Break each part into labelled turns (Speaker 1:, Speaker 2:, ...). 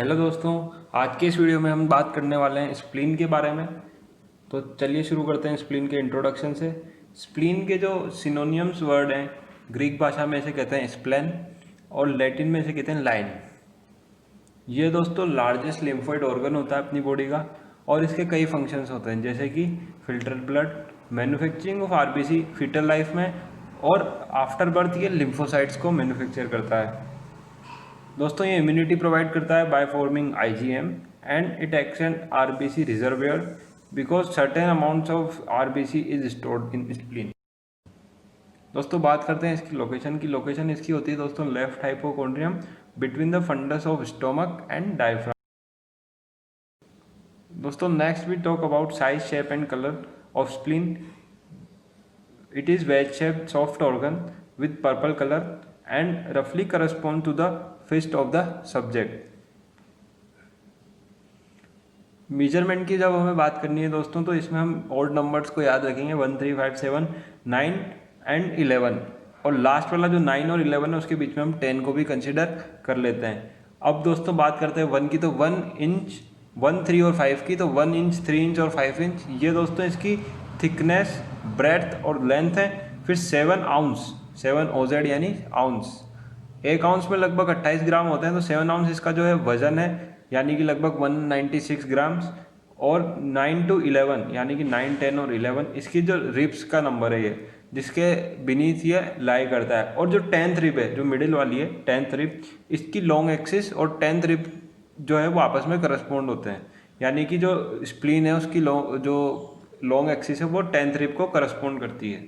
Speaker 1: Hello दोस्तों, आज के इस वीडियो में हम बात करने वाले हैं स्प्लीन के बारे में। तो चलिए शुरू करते हैं स्प्लीन के इंट्रोडक्शन से। स्प्लीन के जो सिनोनियम्स वर्ड हैं, ग्रीक भाषा में इसे कहते हैं स्प्लेन और लैटिन में इसे कहते हैं लाइन। ये दोस्तों लार्जेस्ट लिम्फोइड ऑर्गन होता है अपनी बॉडी का और इसके कई फंक्शंस होते हैं, जैसे कि filter blood, manufacturing of RBC foetal life में, और आफ्टर बर्थ ये लिम्फोसाइट्स को मैन्युफैक्चर करता है। दोस्तों ये इम्यूनिटी प्रोवाइड करता है by forming IgM and it acts an RBC reservoir because certain amounts of RBC is stored in spleen. दोस्तों बात करते हैं इसकी लोकेशन की। लोकेशन इसकी होती है दोस्तों left hypochondrium between the fundus of stomach and diaphragm. दोस्तों next we talk about size, shape and colour of spleen. It is wedge shaped soft organ with purple color and roughly correspond to the fist of the subject. Measurement की जब हमें बात करनी है दोस्तों, तो इसमें हम ऑड नंबर्स को याद रखेंगे 1 3 5 7 9 एंड 11, और लास्ट वाला जो 9 और 11 है उसके बीच में हम 10 को भी कंसिडर कर लेते हैं। अब दोस्तों बात करते हैं 1 की, तो 1 इंच, 1 3 और 5 की, तो 1 इंच 3 इंच और 5 इंच। ये दोस्तों इसकी थिकनेस, ब्रेड्थ और लेंथ है। फिर 7 आउंस, 7 ओजेड यानी आउंस, 1 आउंस में लगभग 28 ग्राम होते हैं, तो 7 आउंस इसका जो है वजन है, यानी कि लगभग 196 ग्राम्स। और 9 to 11 यानी कि 9 10 और 11 इसकी जो रिब्स का नंबर है, ये जिसके बीनीथ ये लाई करता है। और जो 10th रिब है, जो मिडिल वाली है 10th रिब, इसकी लॉन्ग एक्सिस और 10th रिब जो है वो आपस में करस्पॉन्ड होते हैं, यानी कि जो स्प्लीन है उसकी जो लॉन्ग एक्सिस है वो 10th रिब को करस्पॉन्ड करती है।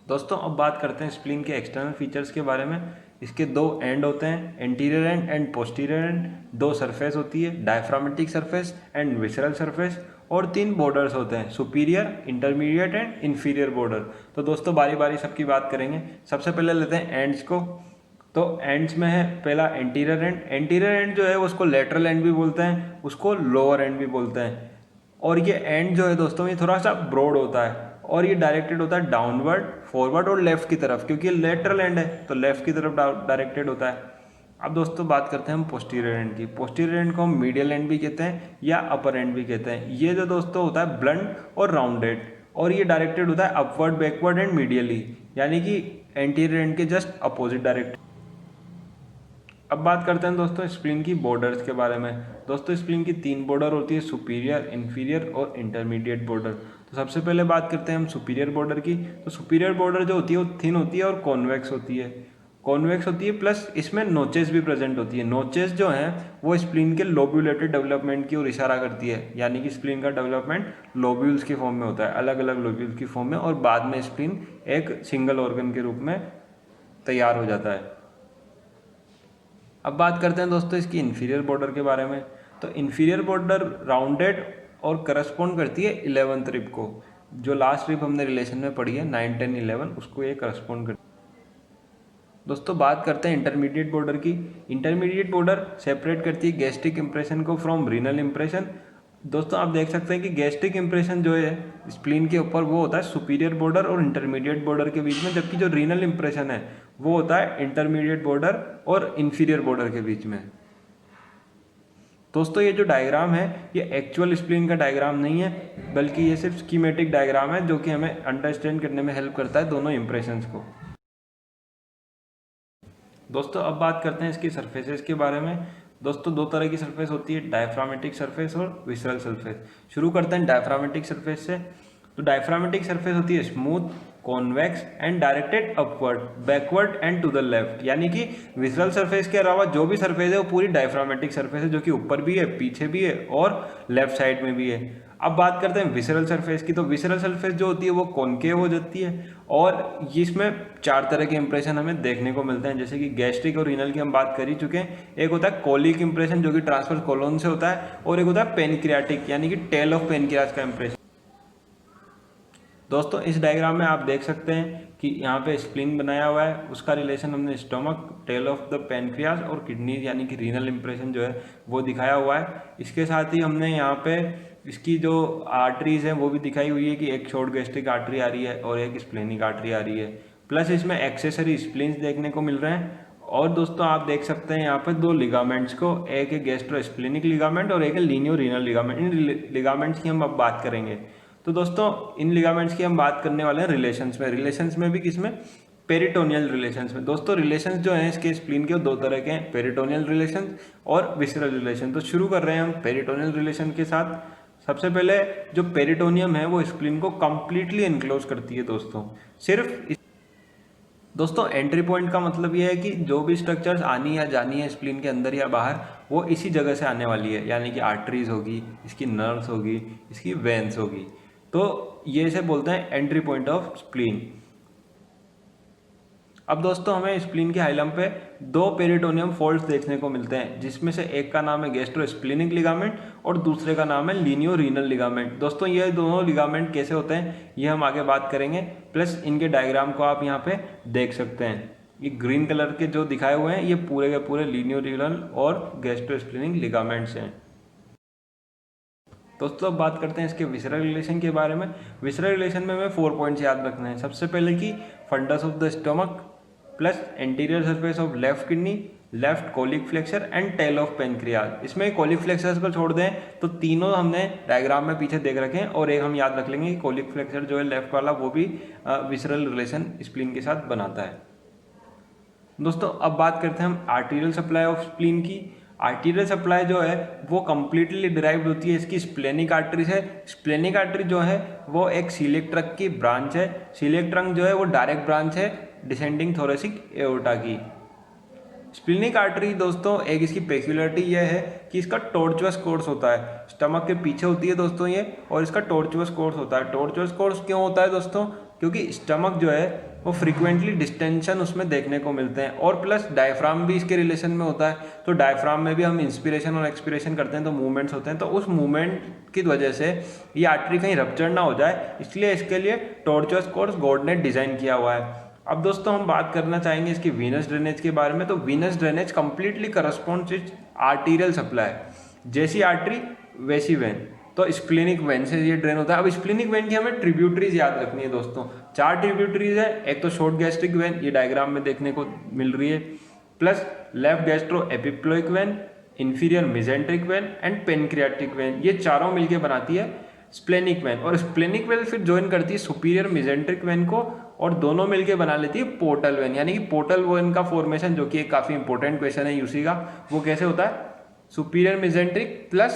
Speaker 1: दोस्तों अब बात करते हैं स्प्लीन के एक्सटर्नल फीचर्स के बारे में। इसके 2 एंड होते हैं, anterior and and posterior and. 2 surface होती है, diaphragmatic surface and visceral surface. और 3 बॉर्डर्स होते हैं, superior, intermediate and inferior border. तो दोस्तों बारी बारी सबकी बात करेंगे। सबसे पहले लेते हैं एंड्स को। तो एंड्स में है पहला एंटीरियर एंड। एंटीरियर एंड जो है उसको लेटरल एंड भी बोलते हैं, उसको लोअर एंड भी बोलते हैं। और ये एंड जो है दोस्तों ये थोड़ा सा ब्रॉड होता है और ये डायरेक्टेड होता है डाउनवर्ड, फॉरवर्ड और लेफ्ट की तरफ, क्योंकि ये लेटरल एंड है तो लेफ्ट की तरफ डायरेक्टेड होता है। अब दोस्तों बात करते हैं हम पोस्टीरियर एंड की। पोस्टीरियर एंड को हम मीडियल एंड भी कहते हैं या अपर एंड भी कहते हैं। ये जो दोस्तों होता है ब्लंट और राउंडेड, और ये डायरेक्टेड होता है अपवर्ड, बैकवर्ड एंड मीडियली, यानी कि एंटीरियर एंड के जस्ट अपोजिट डायरेक्ट। अब बात करते हैं दोस्तों स्प्लीन की बॉर्डर्स के बारे में। दोस्तों स्प्लीन की 3 बॉर्डर होती है, सुपीरियर, इन्फीरियर और इंटरमीडिएट बॉर्डर। तो सबसे पहले बात करते हैं हम सुपीरियर बॉर्डर की। तो सुपीरियर बॉर्डर जो होती है वो थिन होती है और कॉन्वेक्स होती है। कॉन्वेक्स होती है प्लस इसमें नोचेस भी प्रेजेंट होती है। नोचेस जो हैं वो स्प्लीन के लोब्यूलेटेड डेवलपमेंट की ओर इशारा करती है, यानी कि स्प्लीन का डेवलपमेंट लोब्यूल्स की फॉर्म में होता है, अलग अलग लोब्यूल्स की फॉर्म में, और बाद में स्प्लीन एक सिंगल ऑर्गन के रूप में तैयार हो जाता है। अब बात करते हैं दोस्तों इसकी इन्फीरियर बॉर्डर के बारे में। तो इन्फीरियर बॉर्डर राउंडेड और करस्पॉन्ड करती है 11th रिब को। जो लास्ट रिब हमने रिलेशन में पढ़ी है 9 10 11, उसको ये करस्पॉन्ड करती है। दोस्तों बात करते हैं इंटरमीडिएट बॉर्डर की। इंटरमीडिएट बॉर्डर सेपरेट करती है गैस्ट्रिक इंप्रेशन को फ्रॉम रीनल इंप्रेशन। दोस्तों आप देख सकते हैं कि गैस्ट्रिक इंप्रेशन जो है स्प्लीन के ऊपर वो होता है सुपीरियर बॉर्डर और इंटरमीडिएट बॉर्डर के बीच में, जबकि जो रीनल इंप्रेशन है वो होता है इंटरमीडिएट बॉर्डर और इन्फीरियर बॉर्डर के बीच में। दोस्तों ये जो डायग्राम है ये एक्चुअल स्प्लीन का डायग्राम नहीं है, बल्कि ये सिर्फ स्कीमेटिक डायग्राम है जो कि हमें अंडरस्टैंड करने में हेल्प करता है दोनों इंप्रेशंस को। दोस्तों अब बात करते हैं इसकी सरफेसेस के बारे में। दोस्तों 2 तरह की सरफेस होती है, डायफ्रामेटिक सरफेस और विसरल सरफेस। शुरू करते हैं डायफ्रामेटिक सरफेस से। तो डायफ्रामेटिक सरफेस होती है smooth, convex and directed upward, backward and to the left, यानी कि विसरल सरफेस के अलावा जो भी सरफेस है वो पूरी डायफ्रामेटिक सरफेस है, जो कि ऊपर भी है, पीछे भी है और लेफ्ट साइड में भी है। अब बात करते हैं विसरल सरफेस की। तो विसरल सरफेस जो होती है वो कॉनकेव हो जाती है और इसमें 4 तरह के इंप्रेशन हमें देखने को मिलते हैं, जैसे कि गैस्ट्रिक और रीनल की हम बात कर ही चुके हैं। एक होता है कोलिक इंप्रेशन जो कि ट्रांसफर कोलोन से होता है, और एक होता है पेनक्रियाटिक यानी कि टेल ऑफ पेनक्रियास का इंप्रेशन। दोस्तों इस डायग्राम में आप देख सकते हैं कि यहाँ पे स्प्लीन बनाया हुआ है, उसका रिलेशन हमने stomach, tail of the pancreas और किडनीज यानी कि रीनल इंप्रेशन जो है वो दिखाया हुआ है। इसके साथ ही हमने यहाँ पे इसकी जो आर्टरीज हैं वो भी दिखाई हुई है कि एक शॉर्ट गैस्ट्रिक आर्टरी आ रही है और एक स्प्लेनिक आर्टरी आ रही है, प्लस इसमें एक्सेसरी स्प्लीन्स देखने को मिल रहे हैं और दोस्तों आप देख सकते हैं यहाँ पे दो लिगामेंट्स को, एक है गैस्ट्रोस्प्लेनिक लिगामेंट और एक है लीनियो रीनल लिगामेंट। इन लिगामेंट्स की हम अब बात करेंगे। तो दोस्तों इन लिगामेंट्स की हम बात करने वाले हैं रिलेशंस में भी, किसमें, पेरिटोनियल रिलेशंस में। दोस्तों रिलेशंस जो हैं इसके स्प्लीन के दो तरह के हैं, पेरिटोनियल रिलेशंस और विसरल रिलेशन। तो शुरू कर रहे हैं हम पेरिटोनियल रिलेशन के साथ। सबसे पहले जो पेरिटोनियम है वो स्प्लीन को कंप्लीटली एनक्लोज करती है दोस्तों। दोस्तों एंट्री पॉइंट का मतलब ये है कि जो भी स्ट्रक्चर्स आनी या जानी है स्प्लीन के अंदर या बाहर, वो इसी जगह से आने वाली है, यानी कि आर्टरीज होगी, इसकी नर्व्स होगी, इसकी वेन्स होगी। तो ये इसे बोलते हैं एंट्री पॉइंट ऑफ स्प्लीन। अब दोस्तों हमें स्प्लीन के हाइलम पे दो पेरिटोनियम फोल्ड्स देखने को मिलते हैं, जिसमें से एक का नाम है गैस्ट्रोस्प्लेनिक लिगामेंट और दूसरे का नाम है लीनियो रीनल लिगामेंट। दोस्तों ये दोनों लिगामेंट कैसे होते हैं ये हम आगे बात करेंगे, प्लस इनके डायग्राम को आप यहाँ पे देख सकते हैं। ये ग्रीन कलर के जो दिखाए हुए हैं ये पूरे के पूरे लीनियो रीनल और गैस्ट्रोस्प्लेनिक लिगामेंट्स हैं। दोस्तों अब बात करते हैं इसके विसरल रिलेशन के बारे में। विसरल रिलेशन में हमें 4 पॉइंट्स याद रखने हैं। सबसे पहले कि fundus of the stomach plus anterior surface of left kidney, left colic flexure and tail of pancreas. इसमें कोलिक फ्लेक्सर्स को छोड़ दें तो तीनों हमने डायग्राम में पीछे देख रखे हैं, और एक हम याद रख लेंगे कि कोलिक फ्लेक्सर जो है लेफ्ट वाला वो भी विसरल रिलेशन स्प्लीन के साथ बनाता है। दोस्तों अब बात करते हैं हम आर्टीरियल सप्लाई ऑफ स्प्लीन की। आर्टीरियल सप्लाई जो है वो कम्प्लीटली डिराइव्ड होती है इसकी स्प्लेनिक आर्टरी से। स्प्लेनिक आर्टरी जो है वो एक सीलिएक ट्रंक की ब्रांच है। सीलिएक ट्रंक जो है वो डायरेक्ट ब्रांच है डिसेंडिंग थोरेसिक एओर्टा की। स्प्लेनिक आर्टरी दोस्तों एक इसकी पेक्युलरिटी यह है कि इसका टॉर्चुअस कोर्स होता है, स्टमक के पीछे होती है दोस्तों ये, और इसका टॉर्चुअस कोर्स होता है। टॉर्चुअस कोर्स क्यों होता है दोस्तों? क्योंकि स्टमक जो है वो फ्रीक्वेंटली डिस्टेंशन उसमें देखने को मिलते हैं, और प्लस डायफ्राम भी इसके रिलेशन में होता है। तो डायफ्राम में भी हम इंस्पिरेशन और एक्सपिरेशन करते हैं तो मूवमेंट्स होते हैं, तो उस मूवमेंट की वजह से ये आर्टरी कहीं रप्चर ना हो जाए, इसलिए इसके लिए टॉर्चुअस कोर्स गॉड ने डिजाइन किया हुआ है। अब दोस्तों हम बात करना चाहेंगे इसकी वीनस ड्रेनेज के बारे में। तो Venus drainage completely corresponds with arterial supply. जैसी आर्टरी वैसी वेन, तो स्प्लेनिक वेन से ये ड्रेन होता है। अब स्प्लेनिक वेन की हमें ट्रिब्यूटरीज याद रखनी है दोस्तों। 4 ट्रिब्यूटरीज है। एक तो शॉर्ट गैस्ट्रिक वेन, ये डायग्राम में देखने को मिल रही है, plus left gastro epiploic when, inferior mesenteric when and pancreatic when. ये चारों मिलकर बनाती है स्प्लेनिक वेन, और स्प्लेनिक वेन फिर ज्वाइन करती है सुपीरियर मेजेंट्रिक वेन को, और दोनों मिलके बना लेती है पोर्टल वेन। यानी कि पोर्टल वेन का फॉर्मेशन, जो कि एक काफी इंपॉर्टेंट क्वेश्चन है यूसी का, वो कैसे होता है? Superior mesenteric plus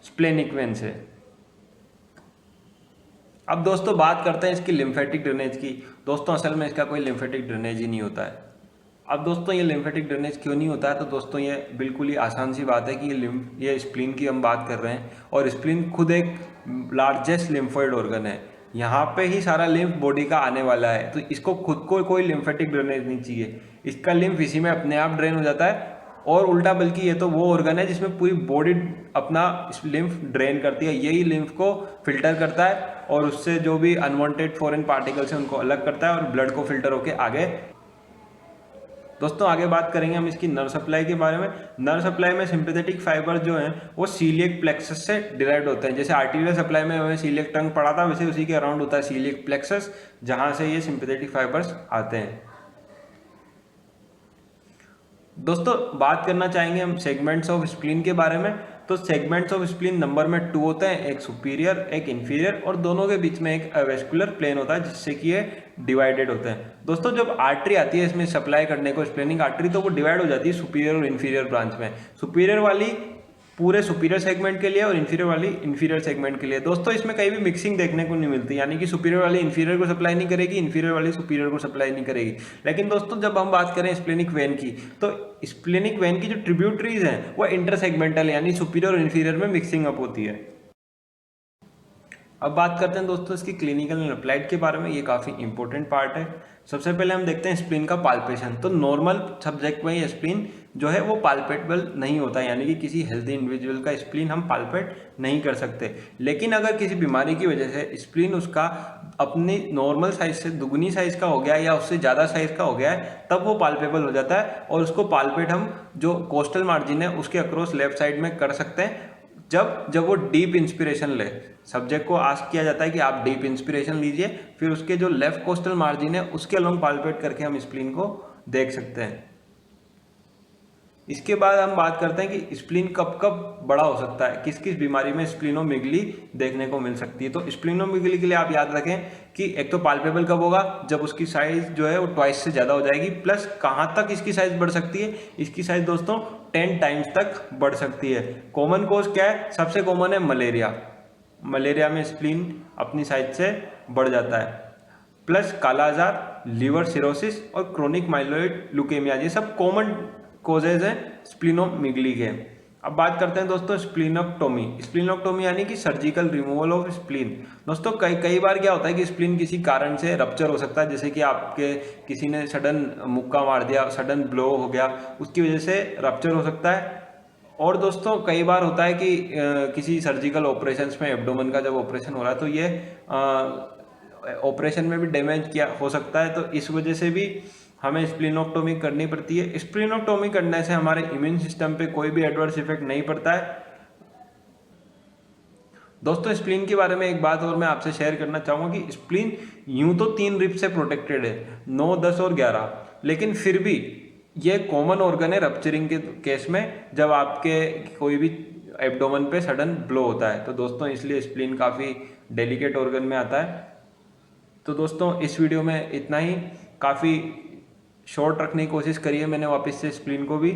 Speaker 1: splenic when से। अब दोस्तों बात करते हैं इसकी लिम्फेटिक ड्रेनेज की। दोस्तों असल में इसका कोई लिम्फेटिक ड्रेनेज ही नहीं होता है। अब दोस्तों ये लिम्फेटिक ड्रेनेज क्यों नहीं होता है? तो दोस्तों ये बिल्कुल ही आसान सी बात है कि ये स्प्लीन की हम बात कर रहे हैं, और स्प्लीन खुद एक लार्जेस्ट लिम्फोइड ऑर्गन है। यहाँ पे ही सारा लिम्फ बॉडी का आने वाला है, तो इसको खुद को कोई लिम्फेटिक ड्रेनेज नहीं चाहिए। इसका लिम्फ इसी में अपने आप ड्रेन हो जाता है, और उल्टा बल्कि ये तो वो ऑर्गन है जिसमें पूरी बॉडी अपना लिम्फ ड्रेन करती है। यही लिम्फ को फिल्टर करता है, और उससे जो भी अनवांटेड फॉरेन पार्टिकल्स हैं उनको अलग करता है, और ब्लड को फिल्टर होकर आगे। दोस्तों आगे बात करेंगे हम इसकी नर्व सप्लाई के बारे में। नर्व सप्लाई में सिंपैथेटिक फाइबर जो हैं वो सीलिएक प्लेक्सस से डिराइव्ड होते हैं। जैसे आर्टीरियल सप्लाई में हमें सीलिएक ट्रंक पड़ा था, वैसे उसी के अराउंड होता है सीलिएक प्लेक्सस, जहां से ये सिंपैथेटिक फाइबर्स आते हैं। दोस्तों बात करना चाहेंगे हम सेगमेंट्स ऑफ स्प्लीन के बारे में। तो सेगमेंट्स ऑफ स्प्लीन नंबर में 2 होते हैं, एक सुपीरियर एक इंफीरियर, और दोनों के बीच में एक वेस्कुलर प्लेन होता है जिससे कि ये डिवाइडेड होते हैं। दोस्तों जब आर्टरी आती है इसमें सप्लाई करने को, स्प्लेनिक आर्टरी, तो वो डिवाइड हो जाती है सुपीरियर और इंफीरियर ब्रांच में। सुपीरियर वाली पूरे सुपीरियर सेगमेंट के लिए और इंफीरियर वाली इंफीरियर सेगमेंट के लिए। दोस्तों इसमें कहीं भी मिक्सिंग देखने को नहीं मिलती, यानी कि सुपीरियर वाली इंफीरियर को सप्लाई नहीं करेगी, इंफीरियर वाली सुपीरियर को सप्लाई नहीं करेगी। लेकिन दोस्तों जब हम बात करें स्प्लेनिक वेन की, तो स्प्लेनिक वेन की जो ट्रिब्यूटरीज हैं वो इंटरसेगमेंटल यानी सुपीरियर और इंफीरियर में मिक्सिंग अप होती है। अब बात करते हैं दोस्तों इसकी क्लिनिकल एंड अप्लाइड के बारे में। ये काफ़ी इंपॉर्टेंट पार्ट है। सबसे पहले हम देखते हैं स्प्लीन का पाल्पेशन। तो नॉर्मल सब्जेक्ट में ये स्प्लीन जो है वो पाल्पेटेबल नहीं होता, यानी कि किसी हेल्थी इंडिविजुअल का स्प्लीन हम पाल्पेट नहीं कर सकते। लेकिन अगर किसी बीमारी की वजह से स्प्लीन उसका अपनी नॉर्मल साइज से दुगनी साइज का हो गया या उससे ज़्यादा साइज का हो गया है, तब वो पाल्पेबल हो जाता है, और उसको पाल्पेट हम जो कोस्टल मार्जिन है उसके अक्रॉस लेफ्ट साइड में कर सकते हैं। जब वो डीप इंस्पिरेशन ले, सब्जेक्ट को आस्क किया जाता है कि आप डीप इंस्पिरेशन लीजिए, फिर उसके जो लेफ्ट कोस्टल मार्जिन है उसके अलोंग पाल्पेट करके हम स्प्लीन को देख सकते हैं। इसके बाद हम बात करते हैं कि स्प्लीन कब कब बड़ा हो सकता है, किस किस बीमारी में स्प्लीनोमेगली देखने को मिल सकती है। तो स्प्लीनोमेगली के लिए आप याद रखें कि एक तो पाल्पेबल कब होगा, जब उसकी साइज जो है वो ट्वाइस से ज़्यादा हो जाएगी, प्लस कहाँ तक इसकी साइज बढ़ सकती है, इसकी साइज दोस्तों 10 टाइम्स तक बढ़ सकती है। कॉमन कोज क्या है, सबसे कॉमन है मलेरिया। मलेरिया में स्प्लीन अपनी साइज से बढ़ जाता है, प्लस काला आजार, लिवर सिरोसिस और क्रोनिक माइलोइड ल्यूकेमिया, ये सब कॉमन कोजेज हैं स्प्लीनोमेगली के। अब बात करते हैं दोस्तों स्प्लीनोक्टोमी। स्प्लीनोक्टोमी यानी कि सर्जिकल रिमूवल ऑफ स्प्लीन। दोस्तों कई बार क्या होता है कि स्प्लीन किसी कारण से रप्चर हो सकता है, जैसे कि आपके किसी ने सडन मुक्का मार दिया, सडन ब्लो हो गया, उसकी वजह से रप्चर हो सकता है। और दोस्तों कई बार होता है कि किसी सर्जिकल ऑपरेशंस में एब्डोमेन का जब ऑपरेशन हो रहा है तो ये ऑपरेशन में भी डैमेज किया हो सकता है, तो इस वजह से भी हमें स्प्लीनोक्टोमी करनी पड़ती है। स्प्लीनोक्टोमी करने से हमारे इम्यून सिस्टम पे कोई भी एडवर्स इफेक्ट नहीं पड़ता है। दोस्तों स्प्लीन के बारे में एक बात और मैं आपसे शेयर करना चाहूँगा कि स्प्लीन यूं तो 3 रिब से प्रोटेक्टेड है, 9, 10 और 11, लेकिन फिर भी ये कॉमन ऑर्गन है रप्चरिंग के केस में, जब आपके कोई भी एब्डोमेन पे सडन ब्लो होता है। तो दोस्तों इसलिए स्प्लीन काफ़ी डेलिकेट ऑर्गन में आता है। तो दोस्तों इस वीडियो में इतना ही, काफ़ी शॉर्ट रखने की कोशिश करी है मैंने वापस से स्प्लीन को भी।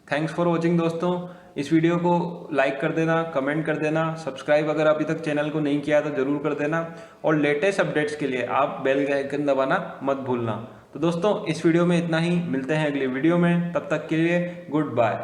Speaker 1: थैंक्स फॉर वॉचिंग दोस्तों। इस वीडियो को लाइक कर देना, कमेंट कर देना, सब्सक्राइब अगर अभी तक चैनल को नहीं किया तो जरूर कर देना, और लेटेस्ट अपडेट्स के लिए आप बेल आइकन दबाना मत भूलना। तो दोस्तों इस वीडियो में इतना ही, मिलते हैं अगली वीडियो में, तब तक के लिए गुड बाय।